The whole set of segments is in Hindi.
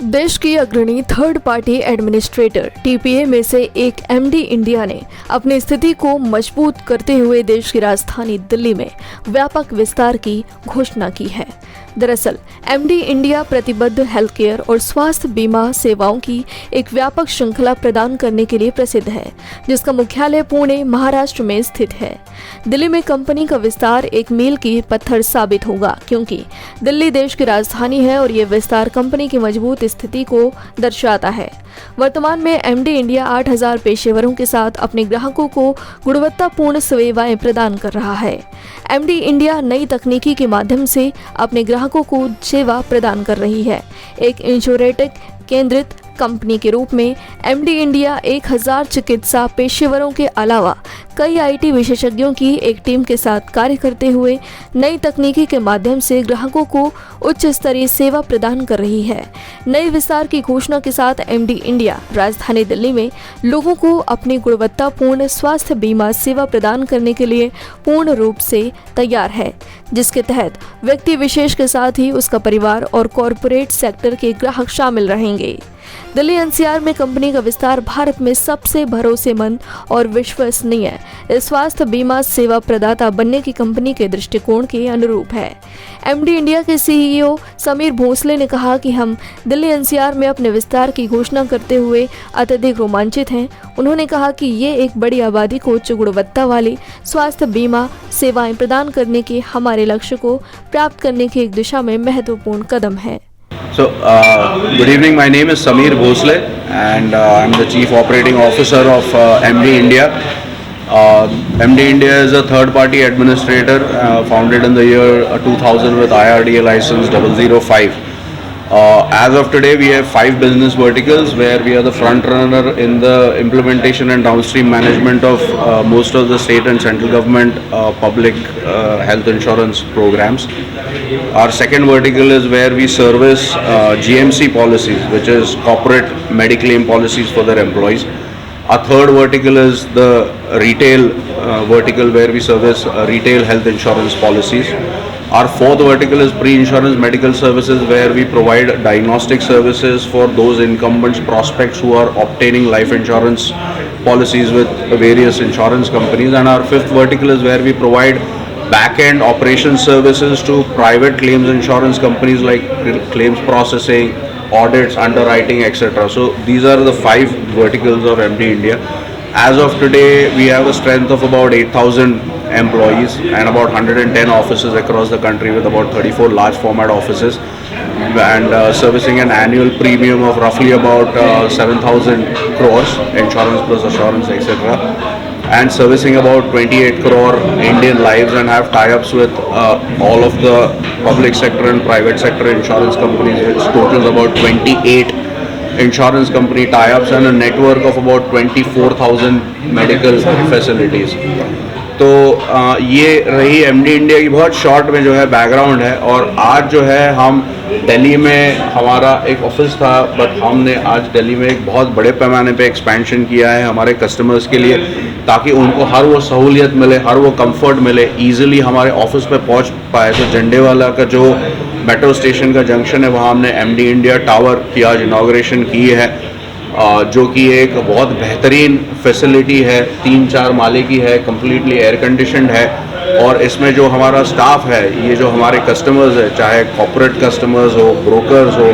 देश की अग्रणी थर्ड पार्टी एडमिनिस्ट्रेटर टीपीए में से एक एमडी इंडिया ने अपनी स्थिति को मजबूत करते हुए देश की राजधानी दिल्ली में व्यापक विस्तार की घोषणा की है। दरअसल एमडी इंडिया प्रतिबद्ध हेल्थ केयर और स्वास्थ्य बीमा सेवाओं की एक व्यापक श्रृंखला प्रदान करने के लिए प्रसिद्ध है, जिसका मुख्यालय पुणे महाराष्ट्र में स्थित है। दिल्ली में कंपनी का विस्तार एक मील की पत्थर साबित होगा, क्योंकि दिल्ली देश की राजधानी है और ये विस्तार कंपनी की मजबूत स्थिति को दर्शाता है। वर्तमान में एमडी इंडिया 8000 पेशेवरों के साथ अपने ग्राहकों को गुणवत्तापूर्ण सेवाएं प्रदान कर रहा है। एमडी इंडिया नई तकनीकी के माध्यम से अपने ग्राहकों को सेवा प्रदान कर रही है। एक इंश्योरेटेक केंद्रित कंपनी के रूप में एमडी इंडिया 1000 चिकित्सा पेशेवरों के अलावा कई आईटी विशेषज्ञों की एक टीम के साथ कार्य करते हुए नई तकनीकी के माध्यम से ग्राहकों को उच्च स्तरीय सेवा प्रदान कर रही है। नए विस्तार की घोषणा के साथ एमडी इंडिया राजधानी दिल्ली में लोगों को अपनी गुणवत्तापूर्ण स्वास्थ्य बीमा सेवा प्रदान करने के लिए पूर्ण रूप से तैयार है, जिसके तहत व्यक्ति विशेष के साथ ही उसका परिवार और कॉरपोरेट सेक्टर के ग्राहक शामिल रहेंगे। दिल्ली एनसीआर में कंपनी का विस्तार भारत में सबसे भरोसेमंद और विश्वसनीय स्वास्थ्य बीमा सेवा प्रदाता बनने की कंपनी के दृष्टिकोण के अनुरूप है। एमडी इंडिया के सीईओ समीर भोसले ने कहा कि हम दिल्ली एनसीआर में अपने विस्तार की घोषणा करते हुए अत्यधिक रोमांचित हैं। उन्होंने कहा कि ये एक बड़ी आबादी को उच्च गुणवत्ता वाली स्वास्थ्य बीमा सेवाएं प्रदान करने के हमारे लक्ष्य को प्राप्त करने की एक दिशा में महत्वपूर्ण कदम है। So, good evening. My name is Sameer Bhosle, and I'm the Chief Operating Officer of MD India. MD India is a third-party administrator founded in the year 2000 with IRDA license 005. As of today, we have 5 business verticals where we are the front runner in the implementation and downstream management of most of the state and central government public health insurance programs. Our second vertical is where we service GMC policies, which is corporate mediclaim policies for their employees. Our third vertical is the retail vertical, where we service retail health insurance policies. Our fourth vertical is pre-insurance medical services, where we provide diagnostic services for those incumbents, prospects who are obtaining life insurance policies with various insurance companies. And our fifth vertical is where we provide back-end operation services to private claims insurance companies like claims processing, audits, underwriting, etc. So these are the 5 verticals of MD India. As of today, we have a strength of about 8,000 employees and about 110 offices across the country, with about 34 large format offices, and servicing an annual premium of roughly about 7,000 crores, insurance plus assurance, etc. and servicing about 28 crore Indian lives, and have tie-ups with all of the public sector and private sector insurance companies, which totals about 28 insurance company tie-ups and a network of about 24,000 medical facilities. तो ये रही एमडी इंडिया की बहुत शॉर्ट में जो है बैकग्राउंड है। और आज जो है हम दिल्ली में, हमारा एक ऑफिस था, बट हमने आज दिल्ली में एक बहुत बड़े पैमाने पे एक्सपेंशन किया है हमारे कस्टमर्स के लिए, ताकि उनको हर वो सहूलियत मिले, हर वो कंफर्ट मिले, ईजिली हमारे ऑफिस पे पहुंच पाए। तो झंडेवाला का जो मेट्रो स्टेशन का जंक्शन है, वहाँ हमने एमडी इंडिया टावर की आज इनॉग्रेशन की है, जो कि एक बहुत बेहतरीन फैसिलिटी है, 3-4 माले की है, कम्प्लीटली एयर कंडीशनड है। और इसमें जो हमारा स्टाफ है, ये जो हमारे कस्टमर्स है, चाहे कॉर्पोरेट कस्टमर्स हो, ब्रोकर्स हो,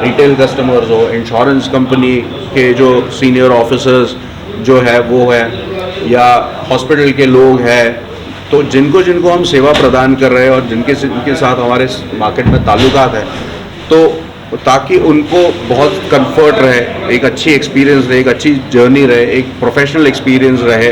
रिटेल कस्टमर्स हो, इंश्योरेंस कंपनी के जो सीनियर ऑफिसर्स जो है वो है, या हॉस्पिटल के लोग हैं, तो जिनको जिनको हम सेवा प्रदान कर रहे हैं और जिनके साथ हमारे मार्केट में ताल्लुकात है, तो ताकि उनको बहुत कंफर्ट रहे, एक अच्छी एक्सपीरियंस रहे, एक अच्छी जर्नी रहे, एक प्रोफेशनल एक्सपीरियंस रहे।